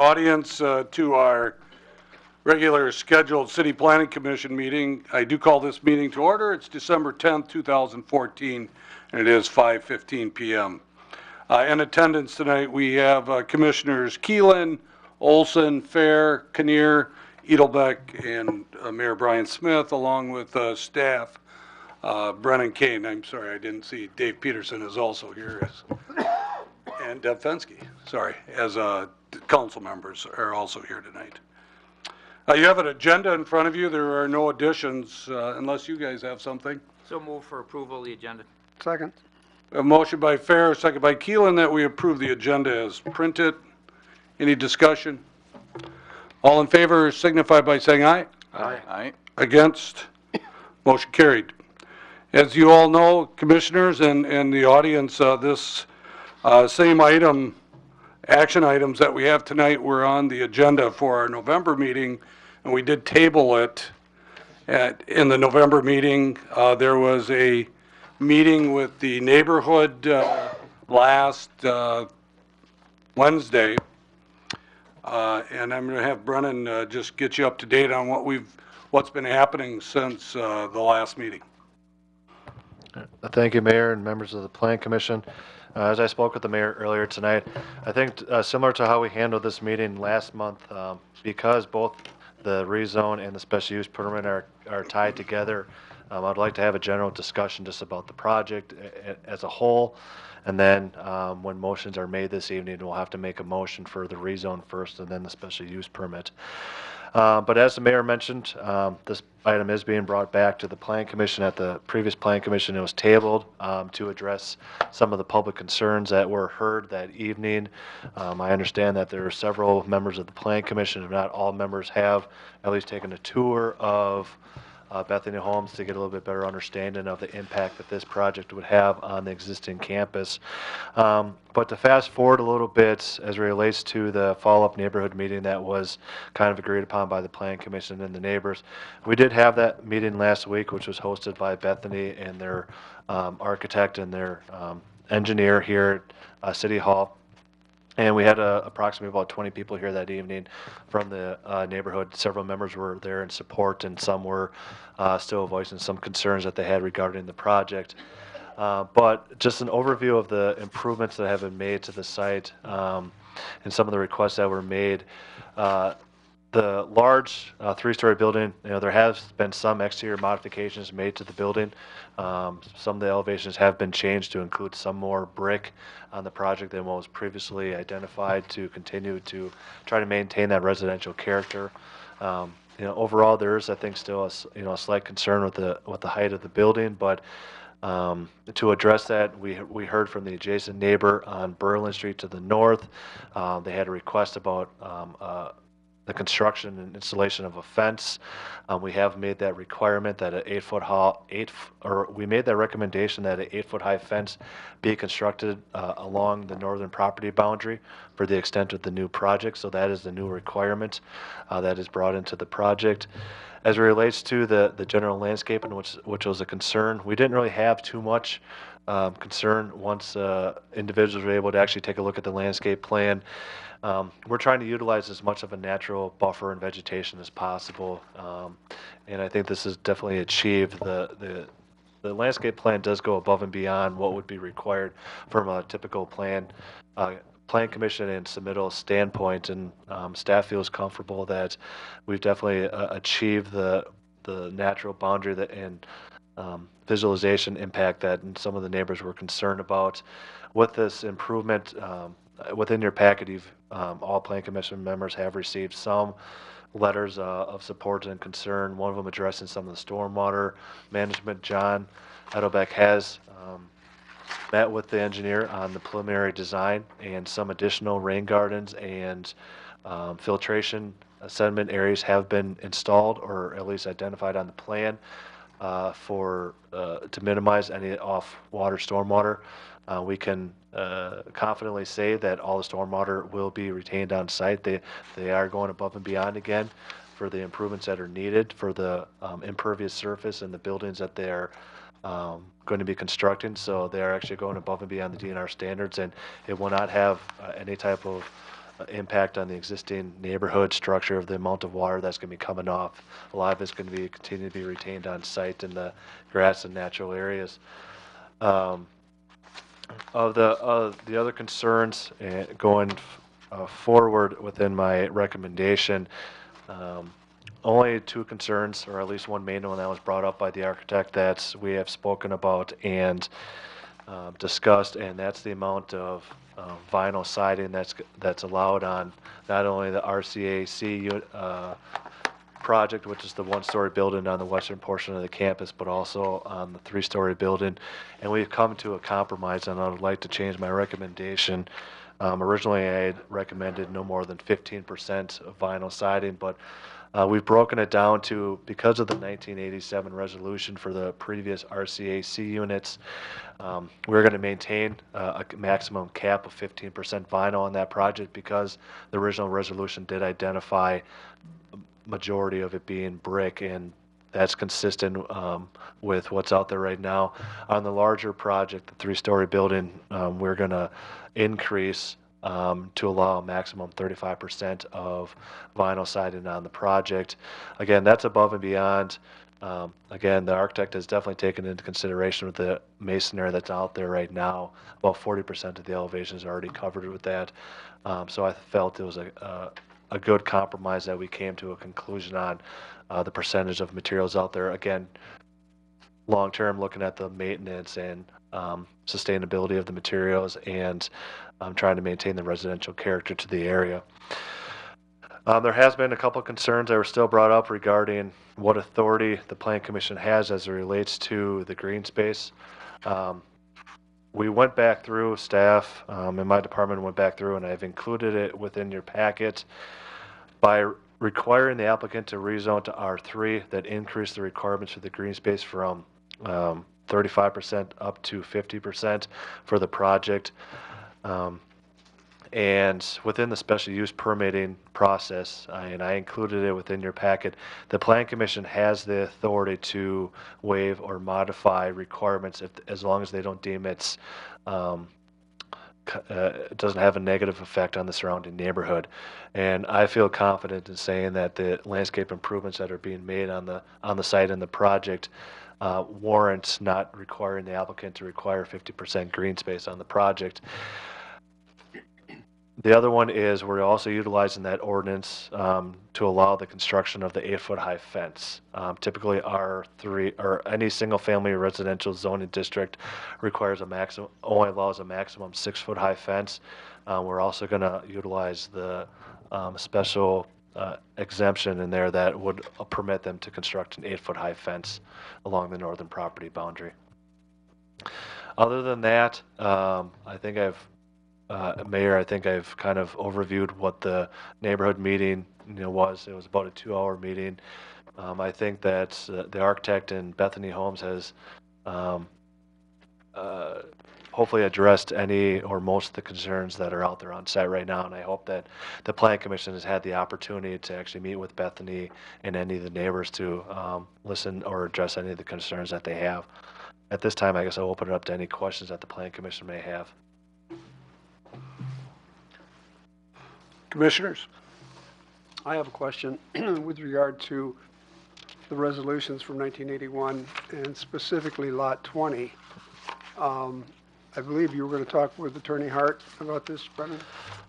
audience to our regular scheduled City Planning Commission meeting. I do call this meeting to order. It's December 10th, 2014, and it is 5:15 p.m. In attendance tonight, we have Commissioners Keelan, Olson, Fair, Kinnear, Edelbeck, and Mayor Brian Smith, along with staff. Brennan Kane, I'm sorry, I didn't see. Dave Peterson is also here, and Deb Fensky, sorry, as council members are also here tonight. You have an agenda in front of you. There are no additions unless you guys have something. So move for approval of the agenda. Second. A motion by Fair, second by Keelan, that we approve the agenda as printed. Any discussion? All in favor signify by saying aye. Aye. Aye. Against? Motion carried. As you all know, commissioners and the audience, this same item, action items that we have tonight were on the agenda for our November meeting, and we did table it in the November meeting. There was a meeting with the neighborhood last Wednesday, and I'm going to have Brennan just get you up to date on what's been happening since the last meeting. Thank you, Mayor and members of the Plan Commission. As I spoke with the mayor earlier tonight, I think similar to how we handled this meeting last month, because both the rezone and the special use permit are tied together, I'd like to have a general discussion just about the project as a whole. And then when motions are made this evening, we'll have to make a motion for the rezone first and then the special use permit. But as the mayor mentioned, this item is being brought back to the Plan Commission. At the previous Plan Commission, it was tabled to address some of the public concerns that were heard that evening. I understand that there are several members of the Plan Commission, if not all members, have at least taken a tour of Bethany Homes to get a little bit better understanding of the impact that this project would have on the existing campus. But to fast forward a little bit as it relates to the follow-up neighborhood meeting that was kind of agreed upon by the Plan Commission and the neighbors, we did have that meeting last week, which was hosted by Bethany and their architect and their engineer here at City Hall. And we had approximately about 20 people here that evening from the neighborhood. Several members were there in support, and some were still voicing some concerns that they had regarding the project. But just an overview of the improvements that have been made to the site and some of the requests that were made. The large three-story building, there has been some exterior modifications made to the building. Some of the elevations have been changed to include some more brick on the project than what was previously identified to continue to try to maintain that residential character. Overall, there is, I think, still a slight concern with the height of the building, but to address that, we heard from the adjacent neighbor on Berlin Street to the north. They had a request about the construction and installation of a fence. We have made that requirement that we made that recommendation that an 8-foot high fence be constructed along the northern property boundary for the extent of the new project. So that is the new requirement that is brought into the project. As it relates to the general landscape, which was a concern, we didn't really have too much concern once individuals were able to actually take a look at the landscape plan. We're trying to utilize as much of a natural buffer and vegetation as possible, and I think this is definitely achieved. The landscape plan does go above and beyond what would be required from a typical plan commission and submittal standpoint, and staff feels comfortable that we've definitely achieved the natural boundary and visualization impact that some of the neighbors were concerned about. With this improvement, within your packet, all Plan Commission members have received some letters of support and concern, one of them addressing some of the stormwater management. John Edelbeck has met with the engineer on the preliminary design, and some additional rain gardens and filtration sediment areas have been installed or at least identified on the plan to minimize any off-water stormwater. We can confidently say that all the stormwater will be retained on site. They are going above and beyond again for the improvements that are needed for the impervious surface and the buildings that they're going to be constructing. So they are actually going above and beyond the DNR standards, and it will not have any type of impact on the existing neighborhood structure of the amount of water that's going to be coming off. A lot of it's going to be continue to be retained on site in the grass and natural areas. Of the other concerns going forward within my recommendation, only two concerns, or at least one main one that was brought up by the architect that we have spoken about and discussed, and that's the amount of vinyl siding that's allowed on not only the RCAC project, which is the one-story building on the western portion of the campus, but also on the three-story building. And we've come to a compromise, and I would like to change my recommendation. Originally, I had recommended no more than 15% of vinyl siding, but we've broken it down to, because of the 1987 resolution for the previous RCAC units, we're going to maintain a maximum cap of 15% vinyl on that project because the original resolution did identify majority of it being brick, and that's consistent with what's out there right now. On the larger project, the three-story building, we're going to increase to allow a maximum 35% of vinyl siding on the project. Again, that's above and beyond. Again, the architect has definitely taken into consideration with the masonry that's out there right now. About 40% of the elevations are already covered with that. So I felt it was a good compromise that we came to a conclusion on the percentage of materials out there. Again, long term, looking at the maintenance and sustainability of the materials and trying to maintain the residential character to the area. There has been a couple of concerns that were still brought up regarding what authority the Plan Commission has as it relates to the green space. We went back through, staff and my department went back through, and I've included it within your packet. By requiring the applicant to rezone to R3, that increased the requirements for the green space from 35% up to 50% for the project. And within the special use permitting process, and I included it within your packet, the Plan Commission has the authority to waive or modify requirements as long as they don't deem it doesn't have a negative effect on the surrounding neighborhood. And I feel confident in saying that the landscape improvements that are being made on the site and the project warrants not requiring the applicant to require 50% green space on the project. The other one is we're also utilizing that ordinance to allow the construction of the 8-foot high fence. Typically R3 or any single family residential zoning district requires only allows a maximum 6-foot high fence. We're also going to utilize the special exemption in there that would permit them to construct an 8-foot high fence along the northern property boundary. Other than that, I think Mayor, I think I've kind of overviewed what the neighborhood meeting was. It was about a 2-hour meeting. I think that the architect in Bethany Homes has hopefully addressed any or most of the concerns that are out there on site right now, and I hope that the Plan Commission has had the opportunity to actually meet with Bethany and any of the neighbors to listen or address any of the concerns that they have. At this time, I guess I'll open it up to any questions that the Plan Commission may have. Commissioners? I have a question with regard to the resolutions from 1981 and specifically Lot 20. I believe you were going to talk with Attorney Hart about this, Brennan?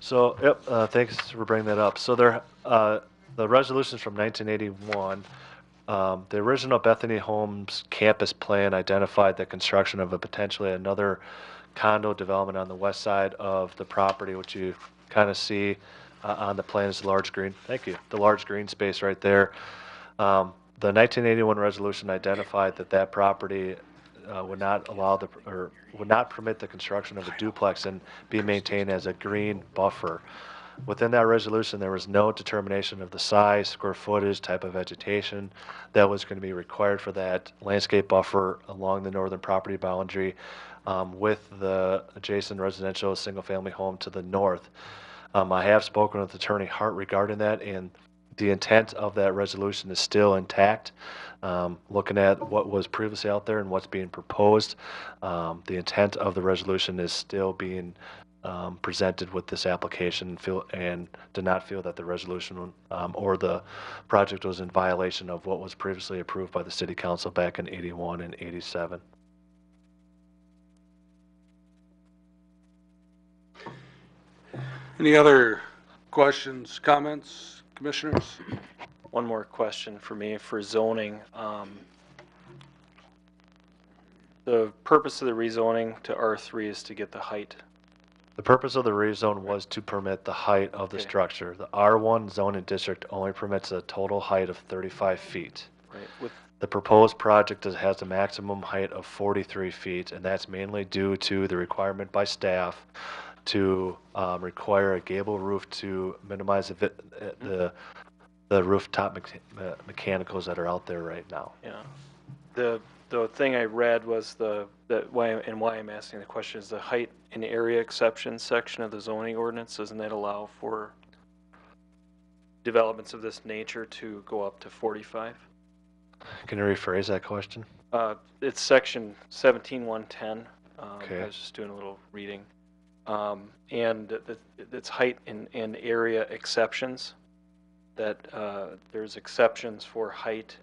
So, yep, thanks for bringing that up. So the resolutions from 1981, the original Bethany Homes campus plan identified the construction of potentially another condo development on the west side of the property, which you kind of see on the plan is the large green. Thank you. The large green space right there. The 1981 resolution identified that property would not allow would not permit the construction of a duplex and be maintained as a green buffer. Within that resolution, there was no determination of the size, square footage, type of vegetation that was going to be required for that landscape buffer along the northern property boundary with the adjacent residential single-family home to the north. I have spoken with Attorney Hart regarding that, and the intent of that resolution is still intact. Looking at what was previously out there and what's being proposed, the intent of the resolution is still being presented with this application and did not feel that the resolution or the project was in violation of what was previously approved by the city council back in 81 and 87. Any other questions, comments, commissioners? One more question for me for zoning. The purpose of the rezoning to R3 is to get the height. The purpose of the rezone was to permit the height of the Okay. structure. The R1 zoning district only permits a total height of 35 feet. Right. With The proposed project has a maximum height of 43 feet, and that's mainly due to the requirement by staff to require a gable roof to minimize the rooftop mechanicals that are out there right now. yeah, the thing I read was why I'm asking the question is the height and area exception section of the zoning ordinance. Doesn't that allow for developments of this nature to go up to 45? Can you rephrase that question? It's section 17-110. Okay. I was just doing a little reading. And it's height and area exceptions, that there's exceptions for height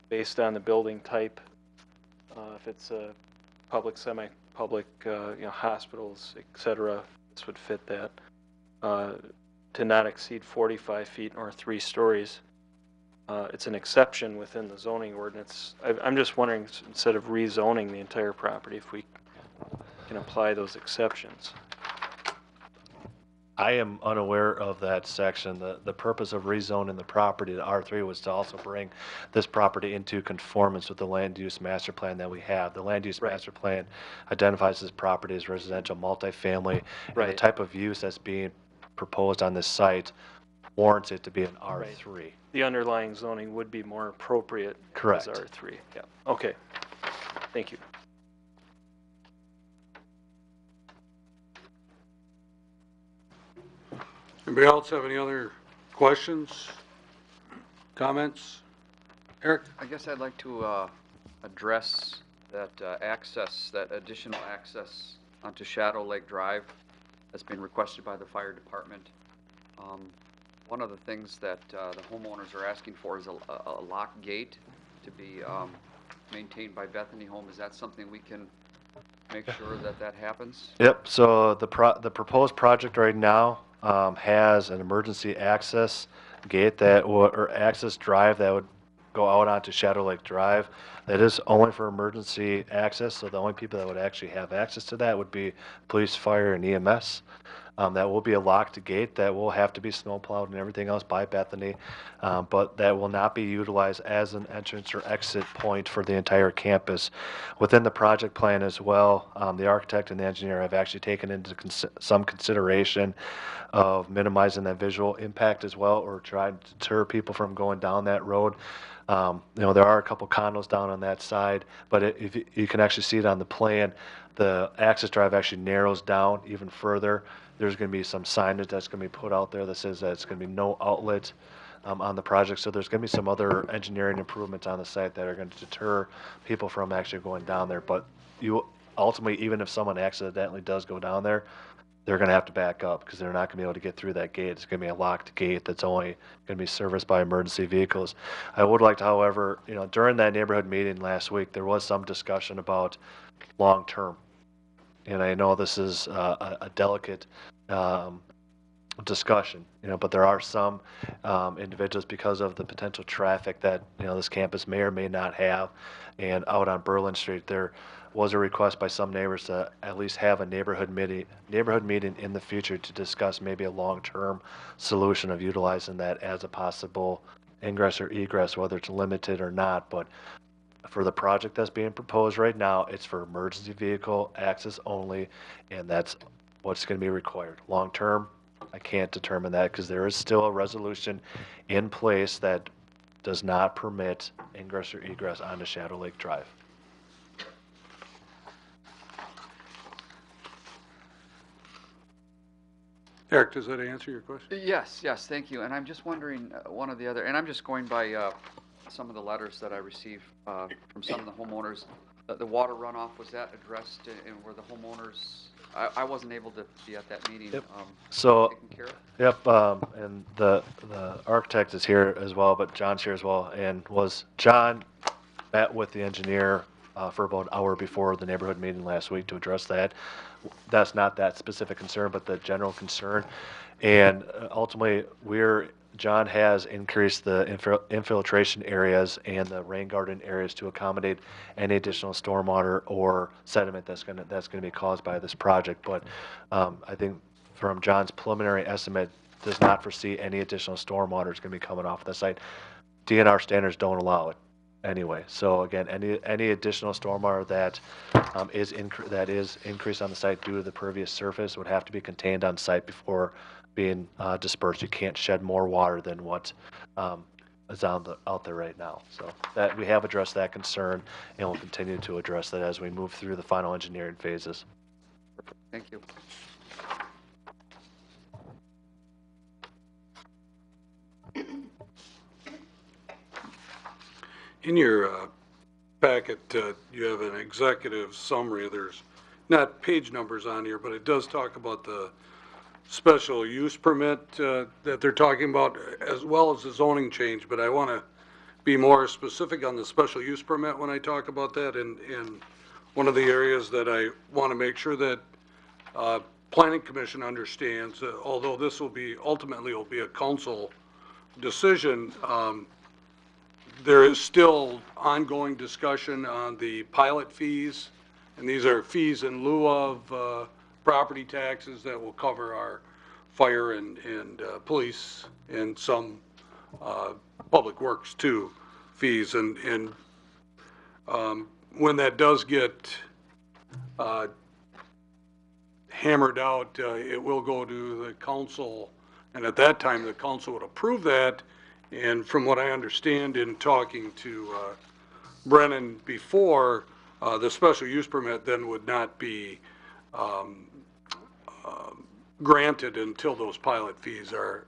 based on the building type. If it's a public, semi-public, hospitals, et cetera, this would fit that. To not exceed 45 feet or 3 stories. It's an exception within the zoning ordinance. I'm just wondering, instead of rezoning the entire property, if we can apply those exceptions. I am unaware of that section. The purpose of rezoning the property to R3 was to also bring this property into conformance with the land use master plan that we have. The land use Right. master plan identifies this property as residential multifamily. And the Right. type of use that's being proposed on this site warrants it to be an R3. The underlying zoning would be more appropriate Correct. as R3. Yeah. Okay. Thank you. Anybody else have any other questions, comments? Eric? I guess I'd like to address that that additional access onto Shadow Lake Drive that's been requested by the fire department. One of the things that the homeowners are asking for is a lock gate to be maintained by Bethany Home. Is that something we can make sure that happens? Yep, so the proposed project right now has an emergency access gate or access drive that would go out onto Shadow Lake Drive. That is only for emergency access, so the only people that would actually have access to that would be police, fire, and EMS. That will be a locked gate that will have to be snowplowed and everything else by Bethany, but that will not be utilized as an entrance or exit point for the entire campus. Within the project plan as well, the architect and the engineer have actually taken into some consideration of minimizing that visual impact as well, or trying to deter people from going down that road. There are a couple condos down on that side, but if you can actually see it on the plan, the access drive actually narrows down even further. There's going to be some signage that's going to be put out there that says that it's going to be no outlet on the project. So there's going to be some other engineering improvements on the site that are going to deter people from actually going down there. But you ultimately, even if someone accidentally does go down there, they're going to have to back up because they're not going to be able to get through that gate. It's going to be a locked gate that's only going to be serviced by emergency vehicles. I would like to, however, during that neighborhood meeting last week, there was some discussion about long-term. And I know this is a delicate discussion, but there are some individuals, because of the potential traffic that this campus may or may not have. And out on Berlin Street, there was a request by some neighbors to at least have a neighborhood meeting in the future to discuss maybe a long-term solution of utilizing that as a possible ingress or egress, whether it's limited or not. But for the project that's being proposed right now, it's for emergency vehicle access only, and that's what's going to be required. Long-term, I can't determine that because there is still a resolution in place that does not permit ingress or egress onto Shadow Lake Drive. Eric, does that answer your question? Yes, thank you. And I'm just wondering, one of the other, and I'm just going by some of the letters that I received from some of the homeowners. the water runoff, was that addressed and were the homeowners, I wasn't able to be at that meeting. Yep. So, Taken care of? yep, and the architect is here as well, but John's here as well, and John met with the engineer for about an hour before the neighborhood meeting last week to address that. That's not that specific concern, but the general concern. And ultimately, John has increased the infiltration areas and the rain garden areas to accommodate any additional stormwater or sediment that's gonna be caused by this project. But I think from John's preliminary estimate, does not foresee any additional stormwater is gonna be coming off the site. DNR standards don't allow it anyway. So again, any additional stormwater that is increased on the site due to the pervious surface would have to be contained on site before being dispersed. You can't shed more water than what is out there right now. So that we have addressed that concern, and we'll continue to address that as we move through the final engineering phases. Thank you. In your packet, you have an executive summary. There's not page numbers on here, but it does talk about the special use permit that they're talking about, as well as the zoning change. But I want to be more specific on the special use permit when I talk about that. And one of the areas that I want to make sure that Planning Commission understands, although this will be, ultimately will be a council decision, there is still ongoing discussion on the pilot fees, and these are fees in lieu of property taxes that will cover our fire and police and some public works too, fees. And when that does get hammered out, it will go to the council, and at that time, the council would approve that. And from what I understand in talking to Brennan before, the special use permit then would not be granted until those pilot fees are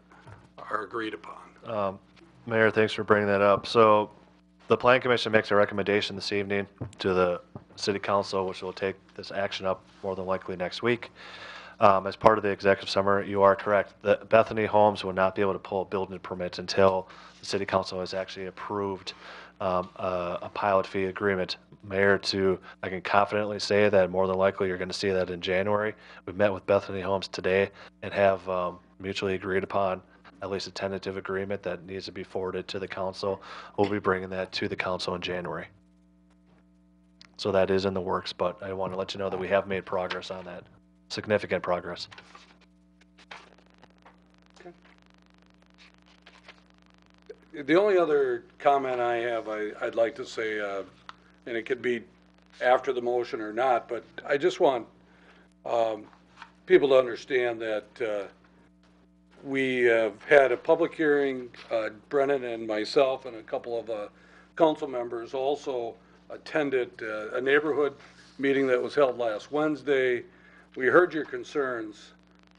agreed upon. Mayor, thanks for bringing that up. So the Plan Commission makes a recommendation this evening to the City Council, which will take this action up more than likely next week. As part of the executive summary, you are correct. The Bethany Homes will not be able to pull building permits until the City Council has actually approved a pilot fee agreement. Mayor, I can confidently say that more than likely you're going to see that in January. We've met with Bethany Homes today and have mutually agreed upon at least a tentative agreement that needs to be forwarded to the council. We'll be bringing that to the council in January. So that is in the works, but I want to let you know that we have made progress on that. Significant progress. The only other comment I have, I'd like to say, and it could be after the motion or not, but I just want people to understand that we have had a public hearing. Brennan and myself and a couple of council members also attended a neighborhood meeting that was held last Wednesday. We heard your concerns.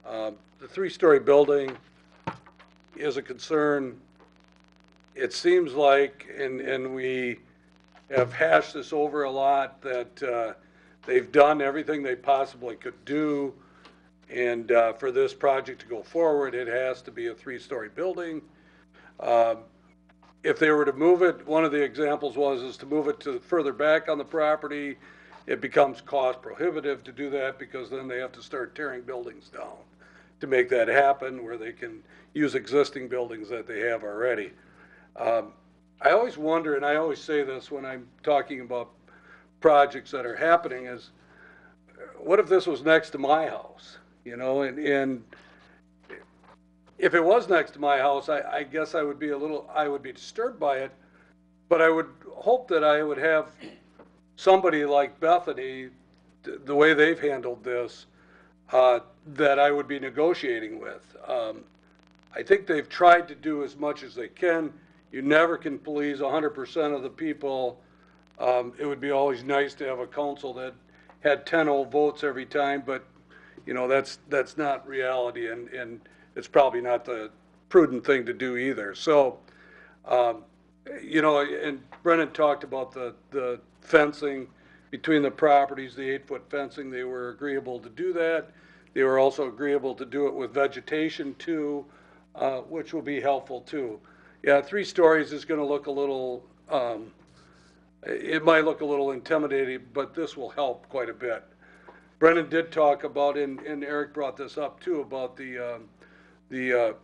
The three-story building is a concern. It seems like, and we have hashed this over a lot, that they've done everything they possibly could do. And for this project to go forward, it has to be a three-story building. If they were to move it, one of the examples is to move it to further back on the property. It becomes cost prohibitive to do that because then they have to start tearing buildings down to make that happen, where they can use existing buildings that they have already. I always wonder, and I always say this when I'm talking about projects that are happening, is what if this was next to my house? You know, and if it was next to my house, I guess I would be disturbed by it, but I would hope that I would have somebody like Bethany, the way they've handled this, that I would be negotiating with. I think they've tried to do as much as they can. You never can please 100% of the people. It would be always nice to have a council that had 10 old votes every time, but you know, that's not reality, and it's probably not the prudent thing to do either. So, you know, and Brennan talked about the fencing between the properties, the 8-foot fencing, they were agreeable to do that. They were also agreeable to do it with vegetation too, which will be helpful too. Yeah, 3 stories is gonna look a little, it might look a little intimidating, but this will help quite a bit. Brennan did talk about, and Eric brought this up too, about the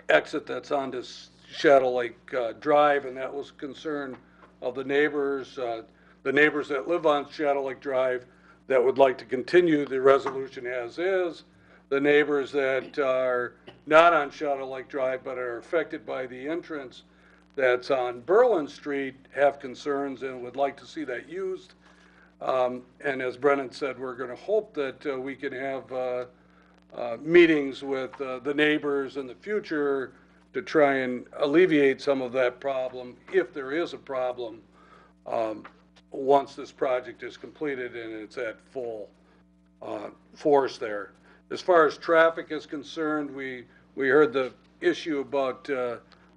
exit that's onto Shadow Lake Drive, and that was concern of the neighbors that live on Shadow Lake Drive that would like to continue the resolution as is. The neighbors that are not on Shadow Lake Drive but are affected by the entrance that's on Berlin Street have concerns and would like to see that used. And as Brennan said, we're going to hope that we can have meetings with the neighbors in the future to try and alleviate some of that problem, if there is a problem, once this project is completed and it's at full force there. As far as traffic is concerned, we heard the issue about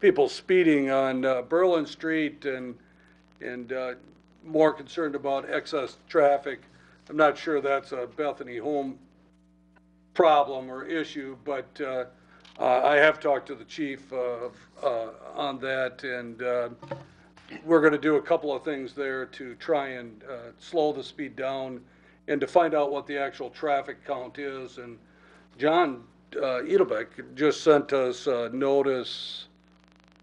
people speeding on Berlin Street and more concerned about excess traffic. I'm not sure that's a Bethany Home problem or issue, but I have talked to the chief on that, and we're going to do a couple of things there to try and slow the speed down and to find out what the actual traffic count is. And John Edelbeck just sent us a notice,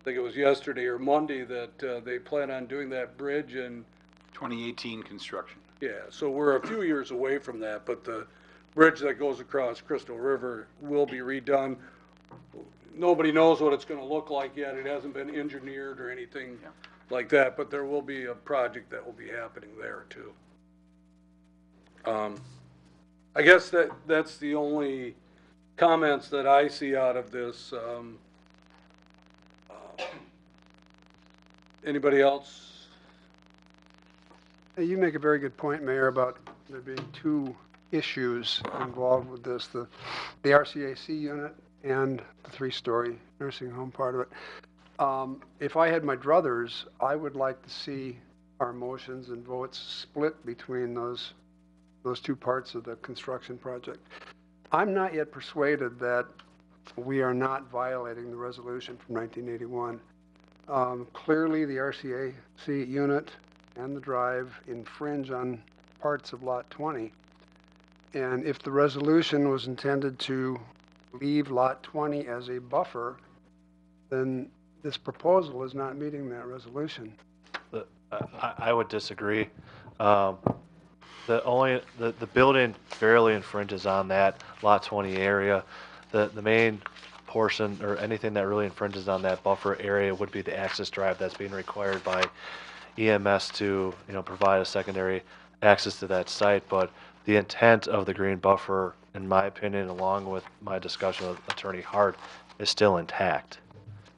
I think it was yesterday or Monday, that they plan on doing that bridge in 2018 construction. yeah, so we're a few years away from that, but the bridge that goes across Crystal River will be redone. Nobody knows what it's going to look like yet. It hasn't been engineered or anything like that, but there will be a project that will be happening there too. I guess that's the only comments that I see out of this. Anybody else? Hey, you make a very good point, Mayor, about there being 2 issues involved with this, the RCAC unit and the 3-story nursing home part of it. If I had my druthers, I would like to see our motions and votes split between those 2 parts of the construction project. I'm not yet persuaded that we are not violating the resolution from 1981. Clearly, the RCAC unit and the drive infringe on parts of Lot 20. And if the resolution was intended to leave Lot 20 as a buffer, then this proposal is not meeting that resolution. I would disagree. The building barely infringes on that Lot 20 area. The main portion or anything that really infringes on that buffer area would be the access drive that's being required by EMS to, provide a secondary access to that site. But the intent of the green buffer, in my opinion, along with my discussion with Attorney Hart, is still intact.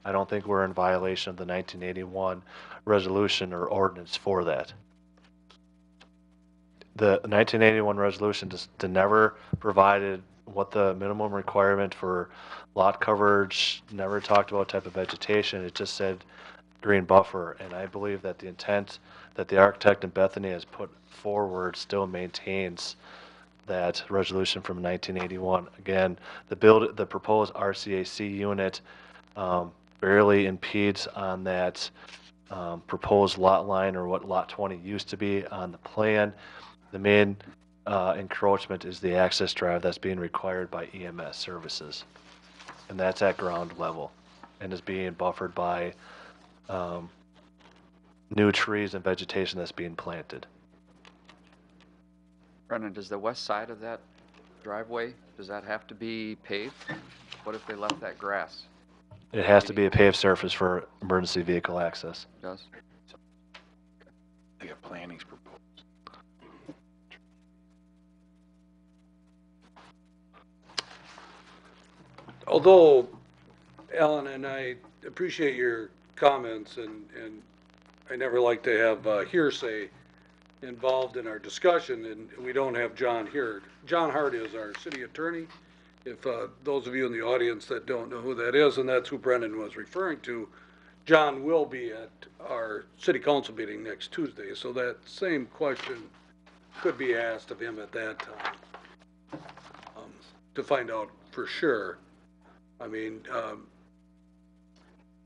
I don't think we're in violation of the 1981 resolution or ordinance for that. The 1981 resolution just never provided what the minimum requirement for lot coverage, never talked about type of vegetation. It just said green buffer, and I believe that the intent that the architect in Bethany has put forward still maintains that resolution from 1981. Again, the proposed RCAC unit barely impedes on that proposed lot line, or what Lot 20 used to be on the plan. The main encroachment is the access drive that's being required by EMS services, and that's at ground level and is being buffered by new trees and vegetation that's being planted. Brennan, does the west side of that driveway, does that have to be paved? What if they left that grass? It has to be a paved surface for emergency vehicle access. It does? They got planning's proposed. Although, Alan, and I appreciate your comments, and I never like to have hearsay involved in our discussion, and we don't have John here. John Hart is our city attorney. If those of you in the audience that don't know who that is, and that's who Brendan was referring to, John will be at our city council meeting next Tuesday. So that same question could be asked of him at that time, to find out for sure. I mean,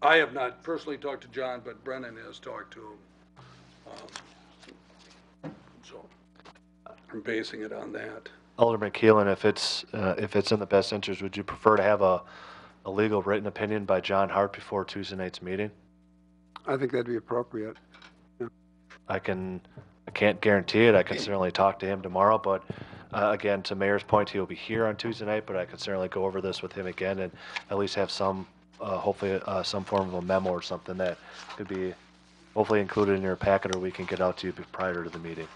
I have not personally talked to John, but Brennan has talked to him. So I'm basing it on that. Alderman Keelan, if it's in the best interest, would you prefer to have a legal written opinion by John Hart before Tuesday night's meeting? I think that'd be appropriate. I can't guarantee it. I can certainly talk to him tomorrow, but again, to Mayor's point, he'll be here on Tuesday night, but I could certainly go over this with him again and at least have some, hopefully, some form of a memo or something that could be hopefully included in your packet, or we can get out to you prior to the meeting.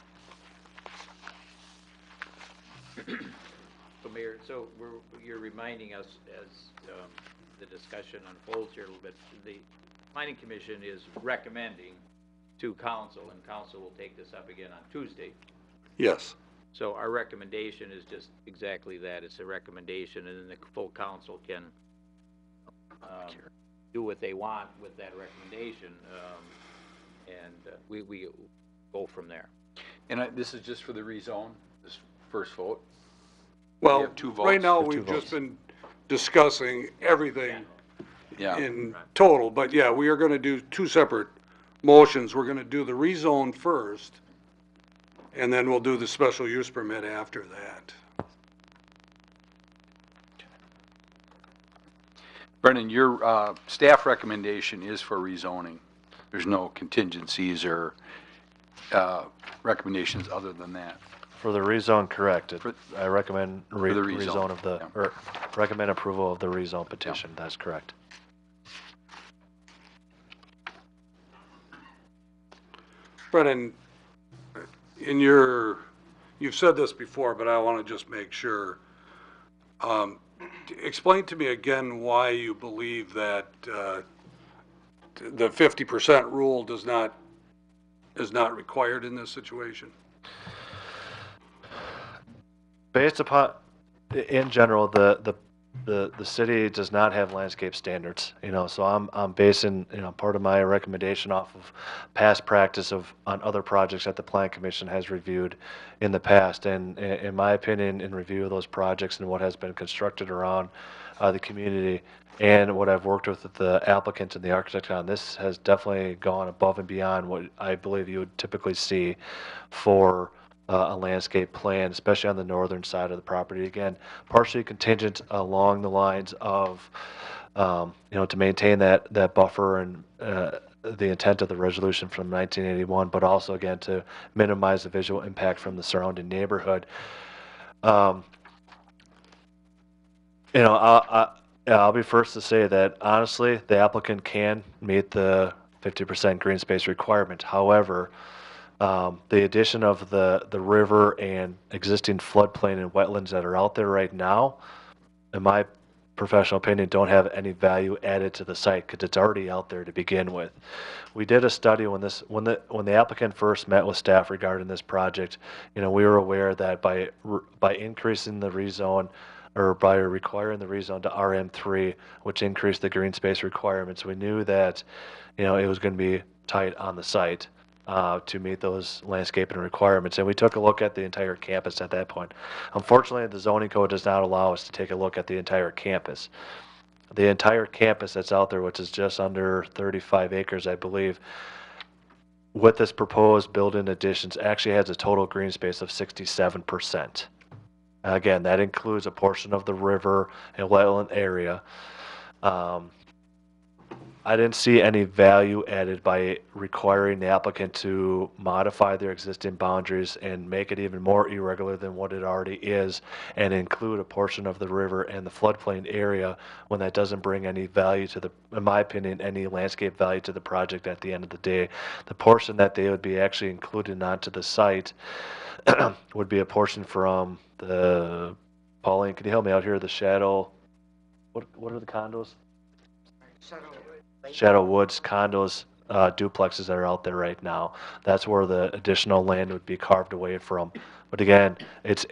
So Mayor, you're reminding us as the discussion unfolds here a little bit, the planning commission is recommending to council, and council will take this up again on Tuesday. Yes. So our recommendation is just exactly that. It's a recommendation, and then the full council can do what they want with that recommendation, and we go from there. And this is just for the rezone, this first vote? Well, have 2 right votes. now, We have 2 we've just votes. been discussing everything Yeah. in total, but yeah, we are gonna do 2 separate motions. We're gonna do the rezone first, and then we'll do the special use permit after that. Brennan, your staff recommendation is for rezoning. There's no contingencies or recommendations other than that. For the rezone, correct. For- I recommend the rezone, rezone of the, yeah. or recommend approval of the rezone petition. That's correct. Brennan, you've said this before, but I want to just make sure. Explain to me again why you believe that the 50% rule is not required in this situation. Based upon, in general, the city does not have landscape standards, so I'm basing, part of my recommendation off of past practice on other projects that the Plan Commission has reviewed in the past. And in my opinion, in review of those projects and what has been constructed around the community and what I've worked with the applicant and the architect on, this has definitely gone above and beyond what I believe you would typically see for a landscape plan, especially on the northern side of the property. Again, partially contingent along the lines of, to maintain that buffer and the intent of the resolution from 1981, but also, again, to minimize the visual impact from the surrounding neighborhood. I'll be first to say that, honestly, the applicant can meet the 50% green space requirement. However, the addition of the river and existing floodplain and wetlands that are out there right now, in my professional opinion, don't have any value added to the site because it's already out there to begin with. We did a study when the applicant first met with staff regarding this project. We were aware that by increasing the rezone, or by requiring the rezone to RM3, which increased the green space requirements, we knew that it was going to be tight on the site to meet those landscaping requirements. And we took a look at the entire campus at that point. Unfortunately, the zoning code does not allow us to take a look at the entire campus. The entire campus that's out there, which is just under 35 acres, I believe, with this proposed built-in additions, actually has a total green space of 67%. Again, that includes a portion of the river and wetland area. I didn't see any value added by requiring the applicant to modify their existing boundaries and make it even more irregular than what it already is, and include a portion of the river and the floodplain area when that doesn't bring any value to in my opinion, any landscape value to the project at the end of the day. The portion that they would be actually included onto the site would be a portion from the, Pauline, can you help me out here, the Shadow, what are the condos? Shadow Woods condos, duplexes that are out there right now. That's where the additional land would be carved away from. But again, it's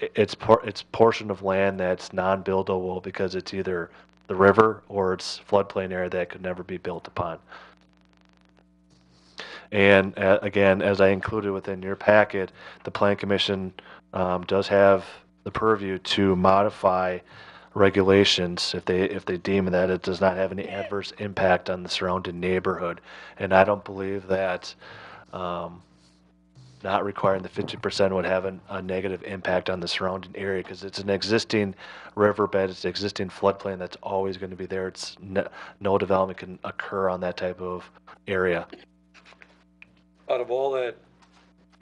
portion of land that's non-buildable because it's either the river or it's floodplain area that could never be built upon. And again, as I included within your packet, the Plan Commission does have the purview to modify regulations if they deem that it does not have any adverse impact on the surrounding neighborhood. And I don't believe that not requiring the 50% would have a negative impact on the surrounding area because it's an existing riverbed, it's an existing floodplain that's always going to be there. It's no development can occur on that type of area. Out of all that,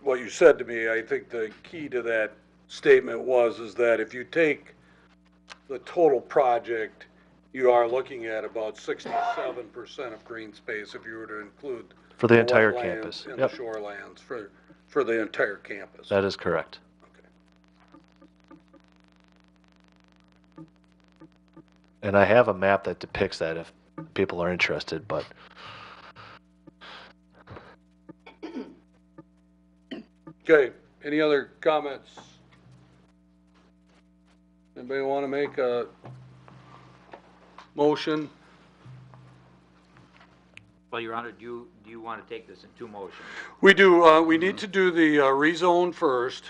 what you said to me, I think the key to that statement is that if you take the total project, you are looking at about 67% of green space if you were to include For the entire wetlands campus. and Yep. the shorelands for the entire campus. That is correct. Okay. And I have a map that depicts that if people are interested, but Okay, any other comments? Anybody want to make a motion? Well, Your Honor, do you want to take this in two motions? We do, we need to do the rezone first.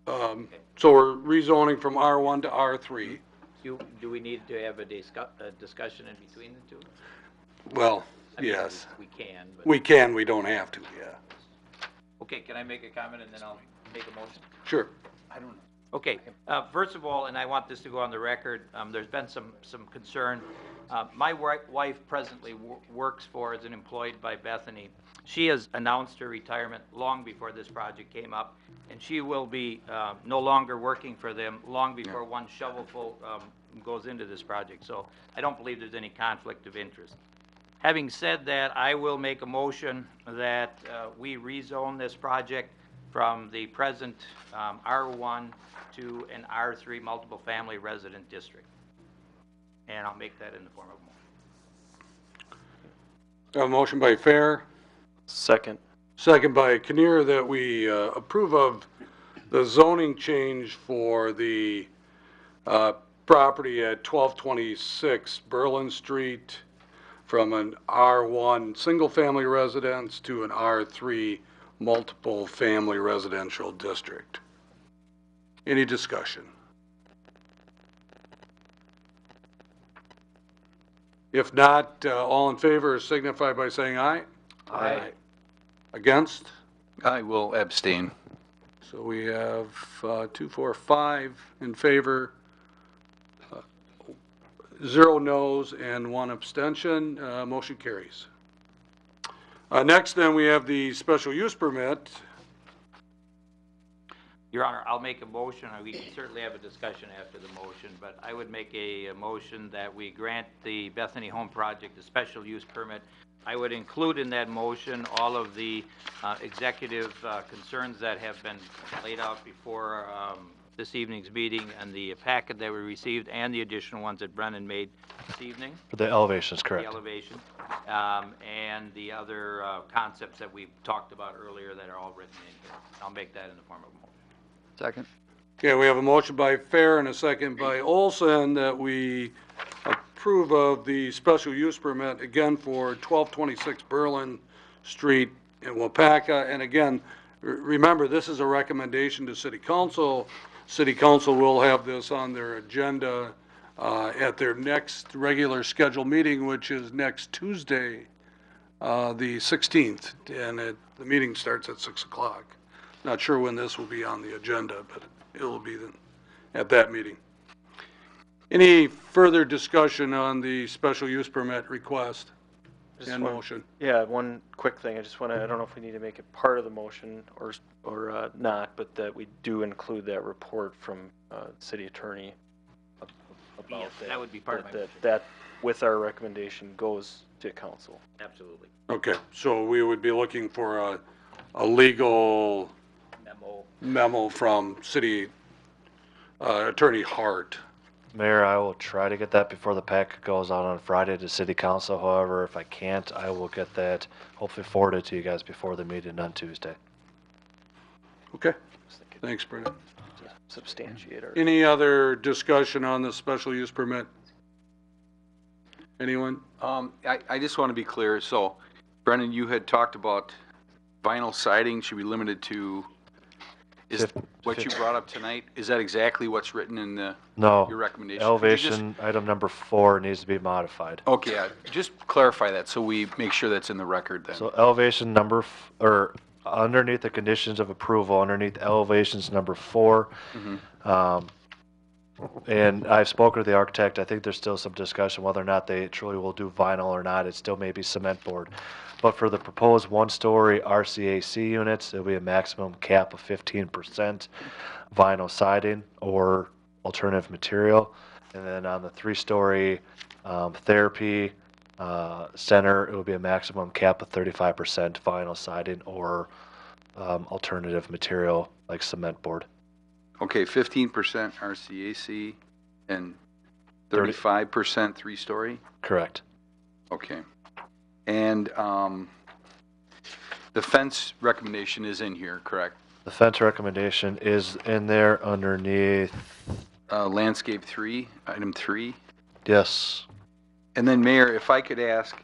So we're rezoning from R1 to R3. Do we need to have a discussion in between the two? Well, I mean, yes, We can, but. we can, we don't have to, yeah. Okay, can I make a comment and then I'll make a motion? Sure. Okay, first of all, and I want this to go on the record, there's been some concern. My wife presently works for, as an employed by Bethany. She has announced her retirement long before this project came up, and she will be no longer working for them long before one shovelful goes into this project. So I don't believe there's any conflict of interest. Having said that, I will make a motion that we rezone this project from the present R1 to an R3 multiple family resident district. And I'll make that in the form of a motion. A motion by Fair, Second. second by Kinnear, that we approve of the zoning change for the property at 1226 Berlin Street from an R1 single-family residence to an R3 multiple family residential district. Any discussion? If not, all in favor signify by saying aye. Aye. Against? I will abstain. So we have 2, 4, 5 in favor, 0 noes, and 1 abstention. Motion carries. Next, then, we have the special use permit. Your Honor, I'll make a motion, and we can certainly have a discussion after the motion, but I would make a motion that we grant the Bethany Home Project a special use permit. I would include in that motion all of the executive concerns that have been laid out before this evening's meeting and the packet that we received and the additional ones that Brennan made this evening. for the elevations, correct. The elevation, and the other concepts that we talked about earlier that are all written in here. I'll make that in the form of a motion. Second? Okay, we have a motion by Fair and a second by Olson that we approve of the special use permit, again, for 1226 Berlin Street in Waupaca. And again, remember, this is a recommendation to City Council. City Council will have this on their agenda at their next regular scheduled meeting, which is next Tuesday, the 16th, and the meeting starts at 6 o'clock. Not sure when this will be on the agenda, but it will be then at that meeting. Any further discussion on the special use permit request and motion? Yeah, one quick thing. I just want to, I don't know if we need to make it part of the motion or not, but that we do include that report from city attorney about Yes, that. that would be part of my motion. That, with our recommendation, goes to council. Absolutely. Okay, so we would be looking for a legal memo from City Attorney Hart. Mayor, I will try to get that before the packet goes out on Friday to City Council. However, if I can't, I will get that hopefully forwarded to you guys before the meeting on Tuesday. Okay, thanks, Brendan. Substantiate our. Any other discussion on the special use permit? Anyone? I just want to be clear, so Brennan, you had talked about vinyl siding should be limited to, is what you brought up tonight, is that exactly what's written in the, No. your recommendation? Could you just- Elevation, item number 4 needs to be modified. Okay, just clarify that so we make sure that's in the record then. So elevation or underneath the conditions of approval, underneath elevations number 4. And I've spoken with the architect. I think there's still some discussion whether or not they truly will do vinyl or not. It still may be cement board. But for the proposed one-story RCAC units, it'll be a maximum cap of 15% vinyl siding or alternative material. And then on the 3-story therapy center, it will be a maximum cap of 35% vinyl siding or alternative material like cement board. Okay, 15% RCAC and 35% 3-story? Correct. Okay. And the fence recommendation is in here, correct? The fence recommendation is in there underneath, Landscape 3, item 3. yes. And then Mayor, if I could ask,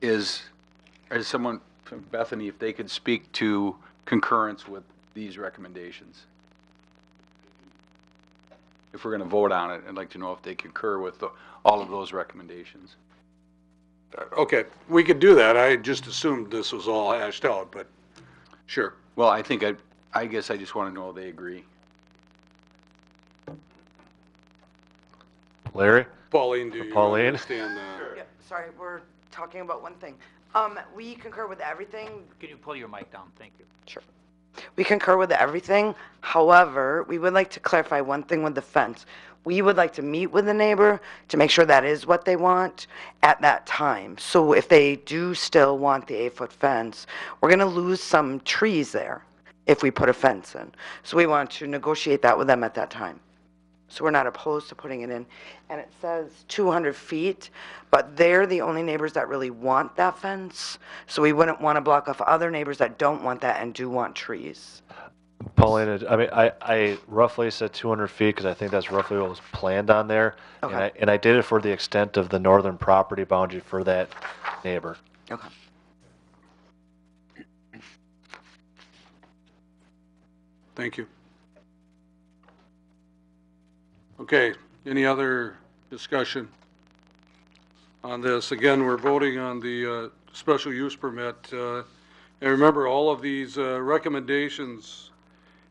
is someone from Bethany, if they could speak to concurrence with these recommendations? If we're going to vote on it, I'd like to know if they concur with all of those recommendations. Okay, we could do that. I just assumed this was all hashed out, but sure. Well, I guess I just want to know if they agree. Larry? Pauline, do you Pauline? understand Yeah, sorry, we're talking about one thing. We concur with everything. Can you pull your mic down? Thank you. Sure. We concur with everything. However, we would like to clarify one thing with the fence. We would like to meet with the neighbor to make sure that is what they want at that time. So if they do still want the 8-foot fence, we're going to lose some trees there if we put a fence in. So we want to negotiate that with them at that time. So we're not opposed to putting it in. And it says 200 feet, but they're the only neighbors that really want that fence. So we wouldn't want to block off other neighbors that don't want that and do want trees. Pauline, I mean, I roughly said 200 feet because I think that's roughly what was planned on there. Okay. And I did it for the extent of the northern property boundary for that neighbor. Okay. Thank you. Okay, any other discussion on this? Again, we're voting on the special use permit. And remember, all of these recommendations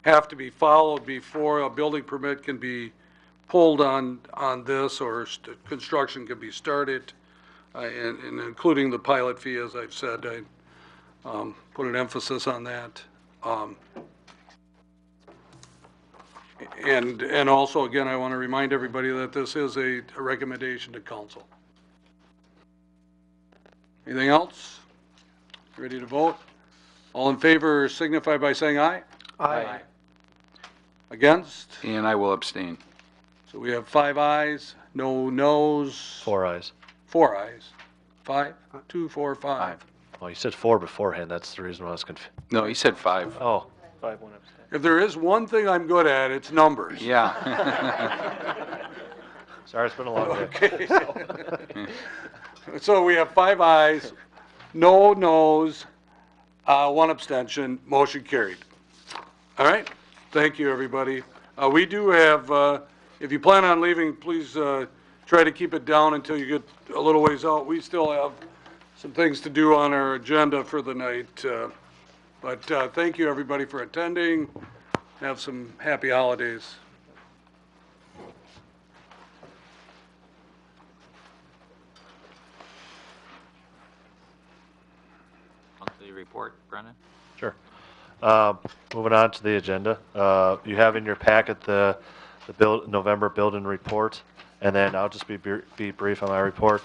have to be followed before a building permit can be pulled on this, or construction can be started, and including the pilot fee, as I've said. I put an emphasis on that. And also, again, I want to remind everybody that this is a recommendation to council. Anything else? Ready to vote? All in favor signify by saying aye. Aye. Against? And I will abstain. So we have 5 ayes, no noes. 4 ayes. 4 ayes. 5? 2, 4, 5. Oh, you said 4 beforehand. That's the reason why I was confused. No, he said 5. Oh, 5-1 abstain. If there is one thing I'm good at, it's numbers. Yeah. sorry, it's been a long day. Okay. So we have 5 ayes, no noes, 1 abstention, motion carried. All right, thank you, everybody. We do have, if you plan on leaving, please try to keep it down until you get a little ways out. We still have some things to do on our agenda for the night. But thank you, everybody, for attending. Have some happy holidays. Monthly report, Brennan? Sure. Moving on to the agenda. You have in your packet the November building report, and then I'll just be brief on my report.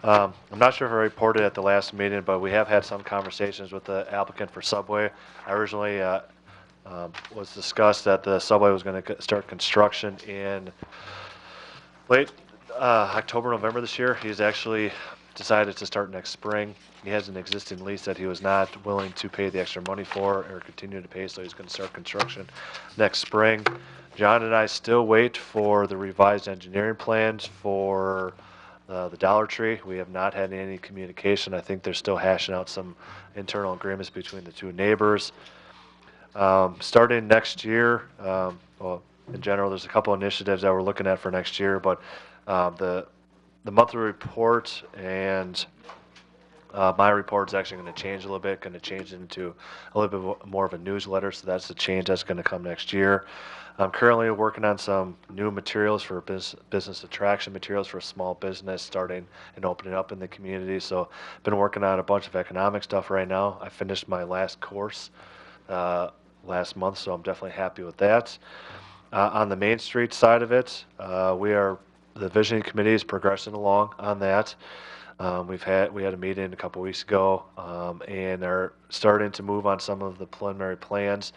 I'm not sure if I reported at the last meeting, but we have had some conversations with the applicant for Subway. I originally was discussed that the Subway was going to start construction in late October, November this year. He's actually decided to start next spring. He has an existing lease that he was not willing to pay the extra money for or continue to pay, so he's going to start construction next spring. John and I still wait for the revised engineering plans for the Dollar Tree, we have not had any communication. I think they're still hashing out some internal agreements between the two neighbors. Starting next year, well, in general, there's a couple initiatives that we're looking at for next year, but the monthly report and my report is actually going to change a little bit, going to change into a little bit more of a newsletter, so that's the change that's going to come next year. I'm currently working on some new materials for business attraction materials for a small business starting and opening up in the community. So been working on a bunch of economic stuff right now. I finished my last course last month, so I'm definitely happy with that. On the Main Street side of it, the visioning committee is progressing along on that. We had a meeting a couple weeks ago, and are starting to move on some of the preliminary plans.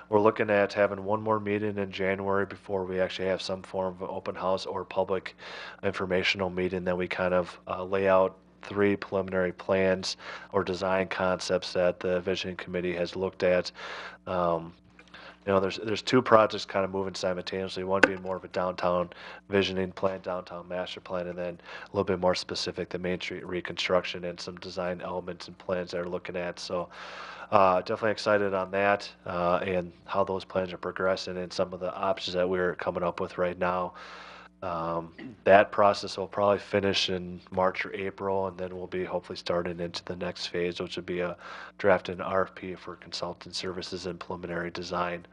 We're looking at having one more meeting in January before we actually have some form of open house or public informational meeting. Then we kind of lay out 3 preliminary plans or design concepts that the visioning committee has looked at. There's 2 projects kind of moving simultaneously, one being more of a downtown visioning plan, downtown master plan, and then a little bit more specific, the Main Street reconstruction and some design elements and plans they're looking at. So definitely excited on that and how those plans are progressing and some of the options that we're coming up with right now. That process will probably finish in March or April, and then we'll be hopefully starting into the next phase, which would be a drafting an RFP for consultant services and preliminary design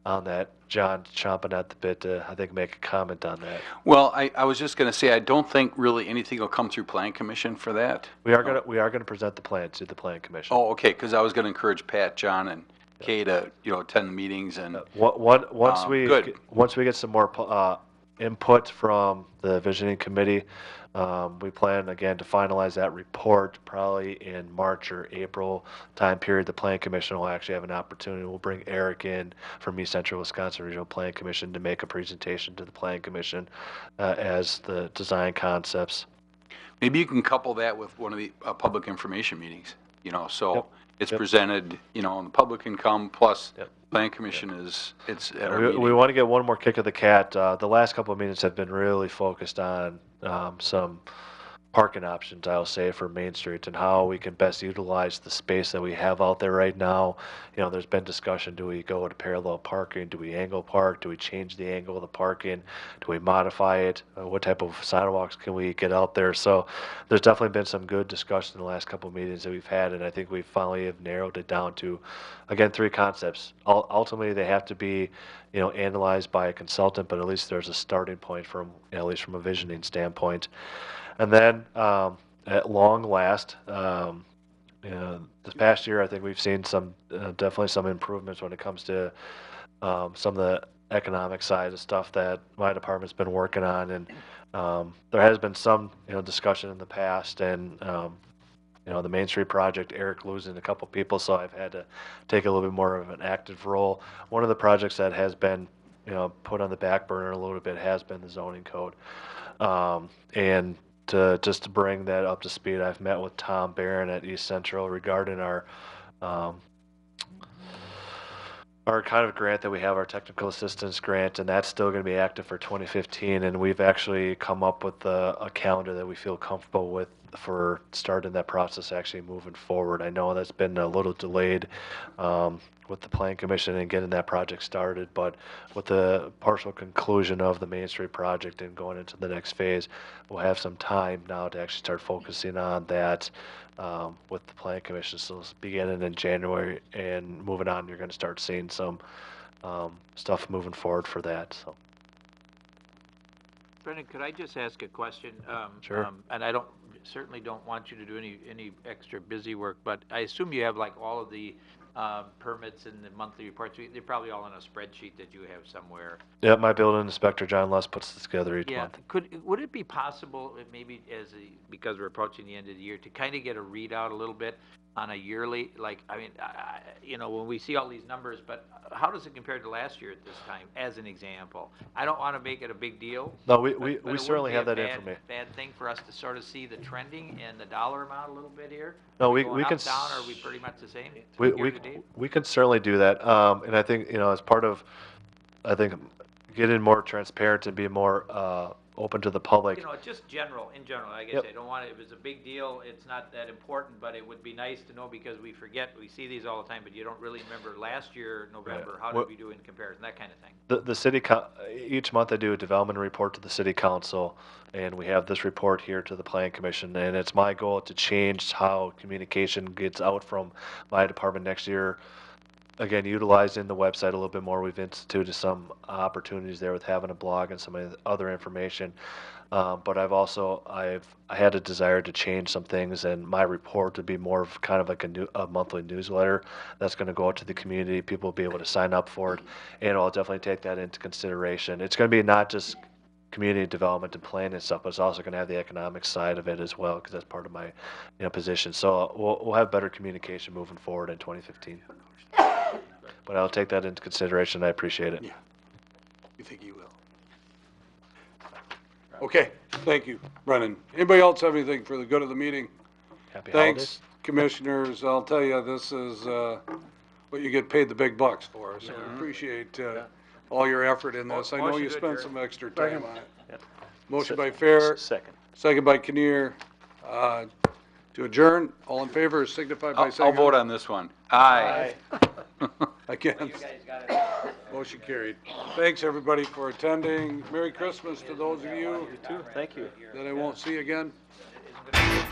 on that. John chomping at the bit to, I think, make a comment on that. Well, I was just going to say, I don't think really anything will come through Plan Commission for that. We are gonna present the plan to the Plan Commission. Oh, okay, because I was going to encourage Pat, John, and Kay to, attend the meetings and. Once good. once we get some more input from the visioning committee, we plan again to finalize that report probably in March or April time period. The Plan Commission will actually have an opportunity. We'll bring Eric in from East Central Wisconsin Regional Plan Commission to make a presentation to the Plan Commission as the design concepts. Maybe you can couple that with one of the public information meetings, so Yep. it's Yep. presented, and the public can come, plus Yep. Plan Commission it's at our We meeting. want to get one more kick of the cat. The last couple of meetings have been really focused on some parking options, I'll say, for Main Street and how we can best utilize the space that we have out there right now. There's been discussion, do we go to parallel parking? Do we angle park? Do we change the angle of the parking? Do we modify it? What type of sidewalks can we get out there? So there's definitely been some good discussion in the last couple of meetings that we've had, and I think we finally have narrowed it down to, again, 3 concepts. Ultimately, they have to be, analyzed by a consultant, but at least there's a starting point from, at least from a visioning standpoint. And then, at long last, this past year, I think we've seen some, definitely some improvements when it comes to some of the economic side of stuff that my department's been working on. And there has been some, discussion in the past, and the Main Street project, Eric losing a couple people, so I've had to take a little bit more of an active role. One of the projects that has been, put on the back burner a little bit has been the zoning code. And just to bring that up to speed, I've met with Tom Barron at East Central regarding our kind of grant that we have, our technical assistance grant, and that's still going to be active for 2015. And we've actually come up with a calendar that we feel comfortable with for starting that process, actually moving forward. I know that's been a little delayed with the Plan Commission and getting that project started, but with the partial conclusion of the Main Street project and going into the next phase, we'll have some time now to actually start focusing on that with the Plan Commission. So beginning in January and moving on, you're going to start seeing some stuff moving forward for that. So. Brendan, could I just ask a question? Sure. And I certainly don't want you to do any extra busy work, but I assume you have like all of the permits and the monthly reports. They're probably all in a spreadsheet that you have somewhere. Yeah, my building inspector, John Luss, puts this together each Yeah, month. would it be possible, maybe because we're approaching the end of the year, to kind of get a readout a little bit on a yearly, when we see all these numbers, but how does it compare to last year at this time, as an example? I don't want to make it a big deal. No, but we it certainly have wouldn't that be a information. bad thing for us to sort of see the trending and the dollar amount a little bit here? No, Are we going can up, down, or are we pretty much the same? We can certainly do that. And I think, as part of, I think, getting more transparent and being more open to the public. You know, just in general, like I Yep. say, I don't want it, if it's a big deal, it's not that important, but it would be nice to know because we forget, we see these all the time, but you don't really remember last year, November, how What- did we do in comparison, that kind of thing. The each month I do a development report to the city council, and we have this report here to the planning commission, and it's my goal to change how communication gets out from my department next year. Again, utilizing the website a little bit more, we've instituted some opportunities there with having a blog and some of the other information. But I had a desire to change some things, and my report to be more of kind of like a monthly newsletter that's going to go out to the community. People will be able to sign up for it, and I'll definitely take that into consideration. It's going to be not just community development and planning and stuff, but it's also going to have the economic side of it as well, because that's part of my position. So we'll have better communication moving forward in 2015. But I'll take that into consideration. I appreciate it. Yeah. You think you will? Okay, thank you, Brennan. Anybody else have anything for the good of the meeting? Happy Thanks, commissioners. I'll tell you, this is what you get paid the big bucks for, so we appreciate all your effort in this. I know Motion you to spent adjourn. some extra time on it. Yep. Motion by Fair, Second. second by Kinnear. To adjourn, all in favor signify by I'll saying vote on this one. Aye. Against. Motion carried. Thanks, everybody, for attending. Merry Christmas to those of you Thank you. that I won't see again. Isn't gonna-